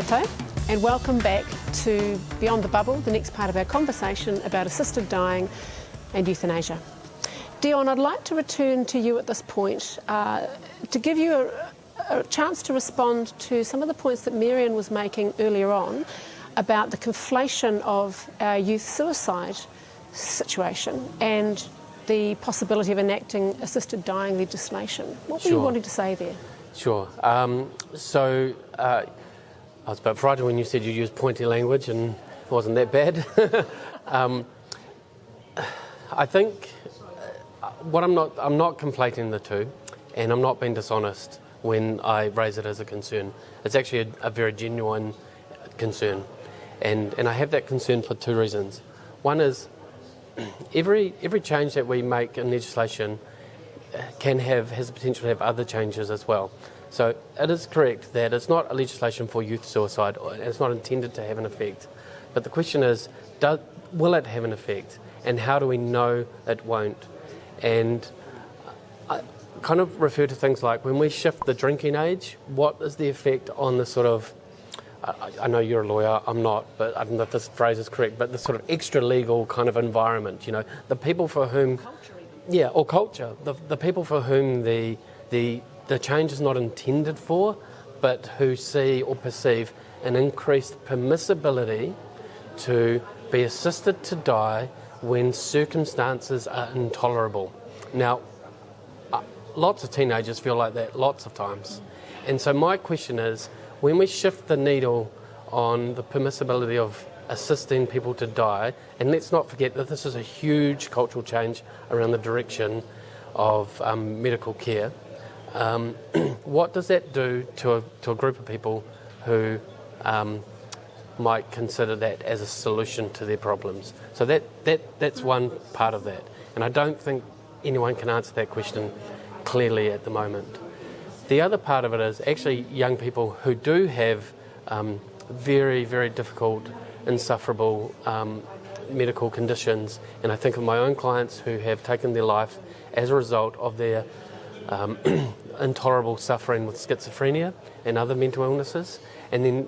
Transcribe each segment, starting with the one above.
koutou, and welcome back to Beyond the Bubble, the next part of our conversation about assisted dying and euthanasia. Dion, I'd like to return to you at this point to give you a chance to respond to some of the points that Marion was making earlier on about the conflation of our youth suicide situation and the possibility of enacting assisted dying legislation. What were you wanting to say there? Sure. I was a bit frightened when you said you used pointy language, and it wasn't that bad. I think I'm not conflating the two, and I'm not being dishonest when I raise it as a concern. It's actually a very genuine concern, and I have that concern for two reasons. One is every change that we make in legislation has the potential to have other changes as well. So it is correct that it's not a legislation for youth suicide, and it's not intended to have an effect. But the question is, will it have an effect, and how do we know it won't? And I kind of refer to things like when we shift the drinking age, what is the effect on the sort of, I know you're a lawyer, I'm not, but I don't know if this phrase is correct, but the sort of extra legal kind of environment, the people for whom... Culture even. Yeah, or culture. The people for whom the change is not intended for, but who see or perceive an increased permissibility to be assisted to die when circumstances are intolerable. Now, lots of teenagers feel like that lots of times. And so my question is, when we shift the needle on the permissibility of assisting people to die, and let's not forget that this is a huge cultural change around the direction of medical care, what does that do to a group of people who might consider that as a solution to their problems? So that's one part of that. And I don't think anyone can answer that question clearly at the moment. The other part of it is actually young people who do have very, very difficult, insufferable medical conditions. And I think of my own clients who have taken their life as a result of their intolerable suffering with schizophrenia and other mental illnesses. And then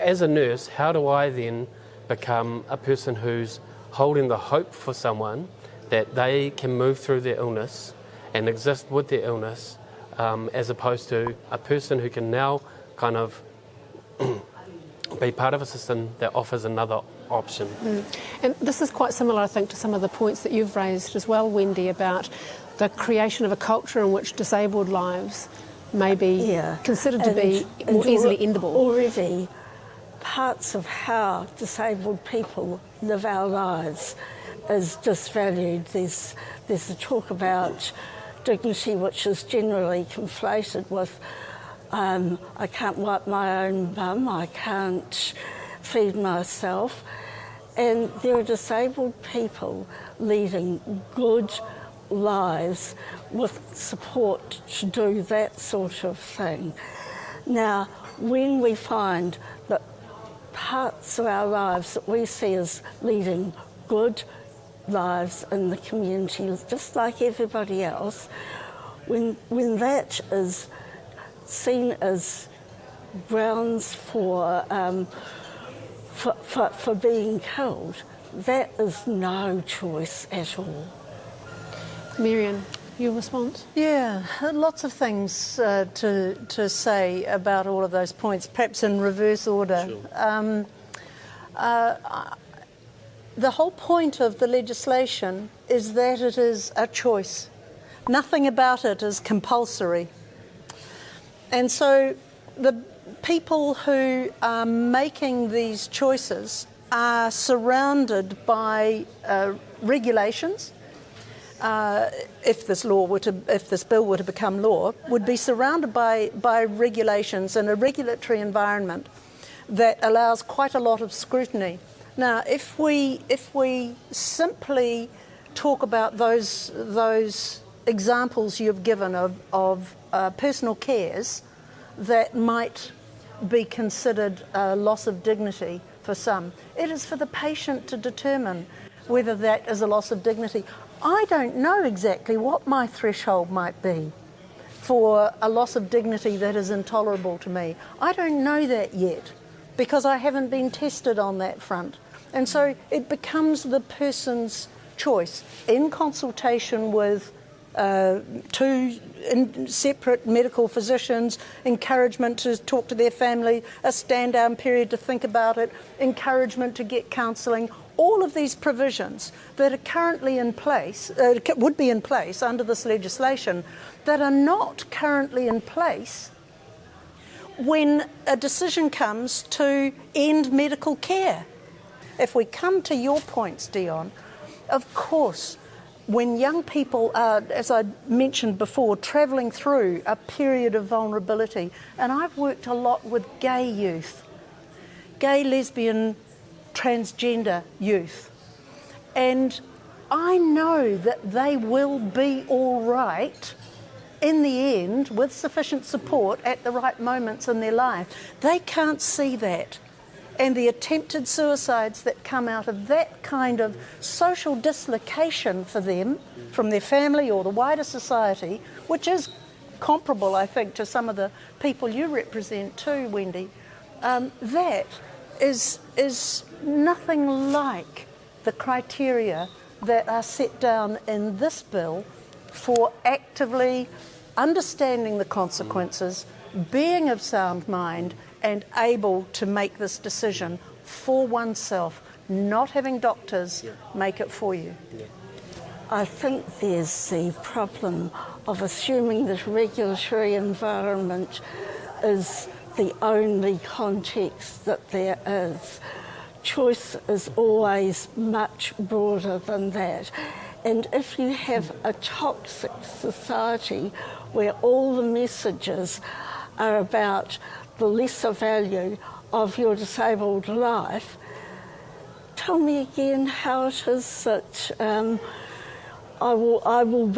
as a nurse, how do I then become a person who's holding the hope for someone that they can move through their illness and exist with their illness, as opposed to a person who can now kind of be part of a system that offers another option. And this is quite similar, I think, to some of the points that you've raised as well, Wendy, about the creation of a culture in which disabled lives may be considered to be more easily endable. Already, parts of how disabled people live our lives is disvalued. There's a talk about dignity which is generally conflated with I can't wipe my own bum, I can't feed myself. And there are disabled people leading good lives with support to do that sort of thing. Now, when we find that parts of our lives that we see as leading good lives in the community, just like everybody else, when that is seen as grounds for being killed, that is no choice at all. Marion, your response? Yeah, lots of things to say about all of those points, perhaps in reverse order. Sure. The whole point of the legislation is that it is a choice. Nothing about it is compulsory. And so the people who are making these choices are surrounded by regulations. If this bill were to become law, would be surrounded by regulations and a regulatory environment that allows quite a lot of scrutiny. Now, if we simply talk about those examples you've given of personal cares that might be considered a loss of dignity for some, it is for the patient to determine whether that is a loss of dignity. I don't know exactly what my threshold might be for a loss of dignity that is intolerable to me? I don't know that yet because I haven't been tested on that front. And so it becomes the person's choice in consultation with two separate medical physicians, encouragement to talk to their family, a stand-down period to think about it, encouragement to get counselling. All of these provisions that are currently in place, would be in place under this legislation, that are not currently in place when a decision comes to end medical care. If we come to your points, Dion, of course, when young people are, as I mentioned before, travelling through a period of vulnerability, and I've worked a lot with gay youth, gay, lesbian, transgender youth, and I know that they will be all right in the end with sufficient support at the right moments in their life. They can't see that. And the attempted suicides that come out of that kind of social dislocation for them from their family or the wider society, which is comparable, I think, to some of the people you represent too, Wendy, that is nothing like the criteria that are set down in this bill for actively understanding the consequences, being of sound mind, and able to make this decision for oneself, not having doctors make it for you. I think there's the problem of assuming that regulatory environment is the only context that there is. Choice is always much broader than that. And if you have a toxic society where all the messages are about the lesser value of your disabled life, tell me again how it is that I will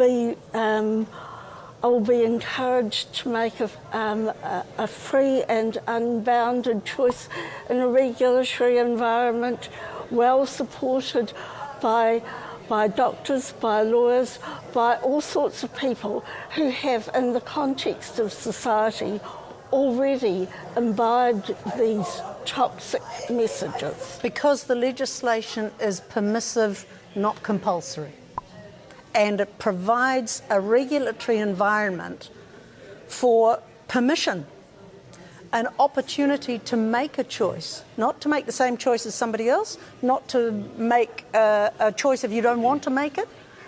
be encouraged to make a free and unbounded choice in a regulatory environment, well supported by doctors, by lawyers, by all sorts of people who have, in the context of society, already imbibed these toxic messages. Because the legislation is permissive, not compulsory. And it provides a regulatory environment for permission, an opportunity to make a choice, not to make the same choice as somebody else, not to make a choice if you don't want to make it,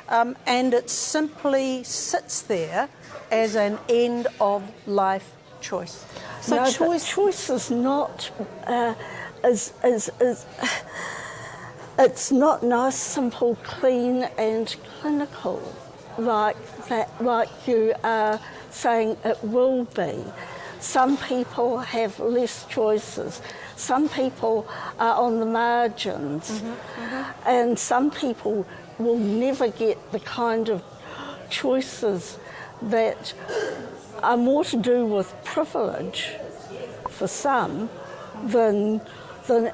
and it simply sits there as an end of life choice. So no, choice is not it's not nice, simple, clean and clinical like you are saying it will be. Some people have less choices. Some people are on the margins, and some people will never get the kind of choices that are more to do with privilege for some than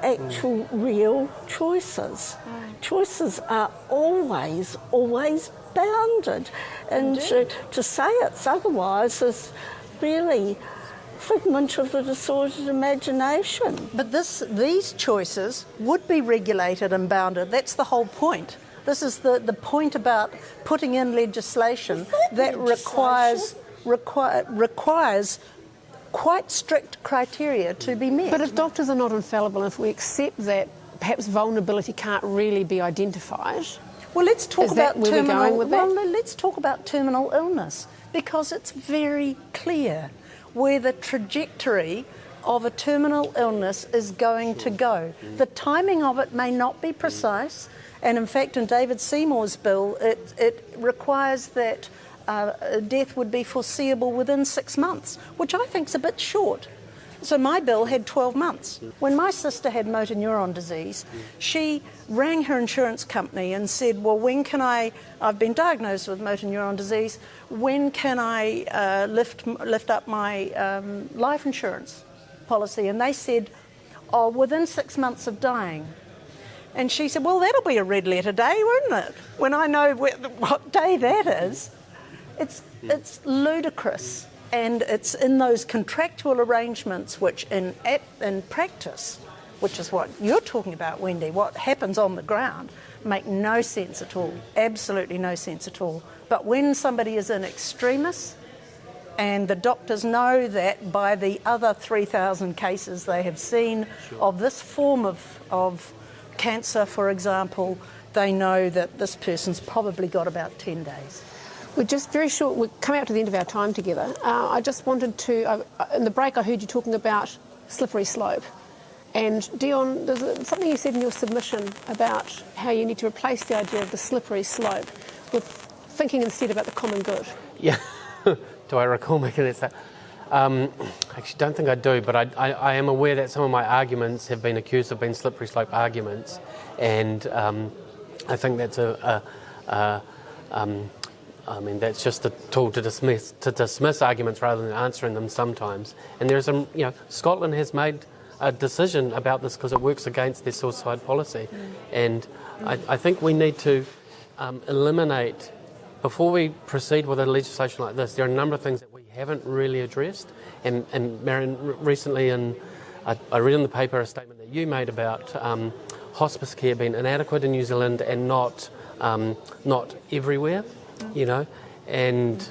actual real choices. Choices are always bounded, and to say it's otherwise is really figment of the disordered imagination. But these choices would be regulated and bounded. That's the whole point. This is the point about putting in legislation that requires quite strict criteria to be met. But if doctors are not infallible, if we accept that perhaps vulnerability can't really be identified, well, let's talk about where we're going with that? Well, let's talk about terminal illness, because it's very clear where the trajectory of a terminal illness is going to go. The timing of it may not be precise, and in fact in David Seymour's bill it requires that death would be foreseeable within 6 months, which I think is a bit short. So my bill had 12 months. When my sister had motor neuron disease, she rang her insurance company and said, well, when can I've been diagnosed with motor neuron disease, when can I lift up my life insurance policy? And they said, oh, within 6 months of dying. And she said, well, that'll be a red letter day, won't it? When I know what day that is. It's ludicrous, and it's in those contractual arrangements which in practice, which is what you're talking about, Wendy, what happens on the ground, make no sense at all, absolutely no sense at all. But when somebody is in extremis, and the doctors know that by the other 3,000 cases they have seen of this form of cancer, for example, they know that this person's probably got about 10 days. We're just very short, we're coming up to the end of our time together. I just wanted to, in the break I heard you talking about slippery slope. And Dion, there's something you said in your submission about how you need to replace the idea of the slippery slope with thinking instead about the common good. Yeah. Do I recall making that statement? I actually don't think I do, but I am aware that some of my arguments have been accused of being slippery slope arguments, and I think that's I mean, that's just a tool to dismiss arguments rather than answering them sometimes. And there's some, Scotland has made a decision about this because it works against their suicide policy, and I think we need to eliminate. Before we proceed with a legislation like this, there are a number of things that we haven't really addressed. And Marion, recently I read in the paper a statement that you made about hospice care being inadequate in New Zealand and not everywhere, and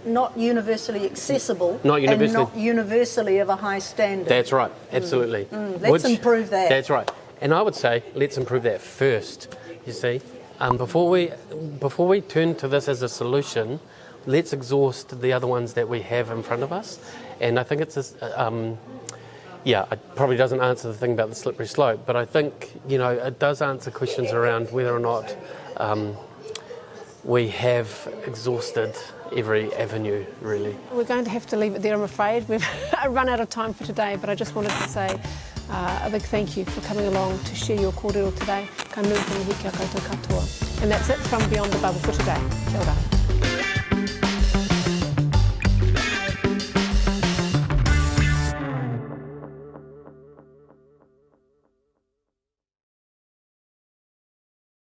not universally accessible, not universally, and not universally of a high standard. That's right, absolutely. Let's improve that. That's right. And I would say let's improve that first, you see. Before we turn to this as a solution, let's exhaust the other ones that we have in front of us. And I think it's it probably doesn't answer the thing about the slippery slope, but I think it does answer questions around whether or not we have exhausted every avenue, really. We're going to have to leave it there, I'm afraid. We've run out of time for today, but I just wanted to say a big thank you for coming along to share your kōrero today. Ka nui tonu hiki a koutou katoa. And that's it from Beyond the Bubble for today. Kia ora.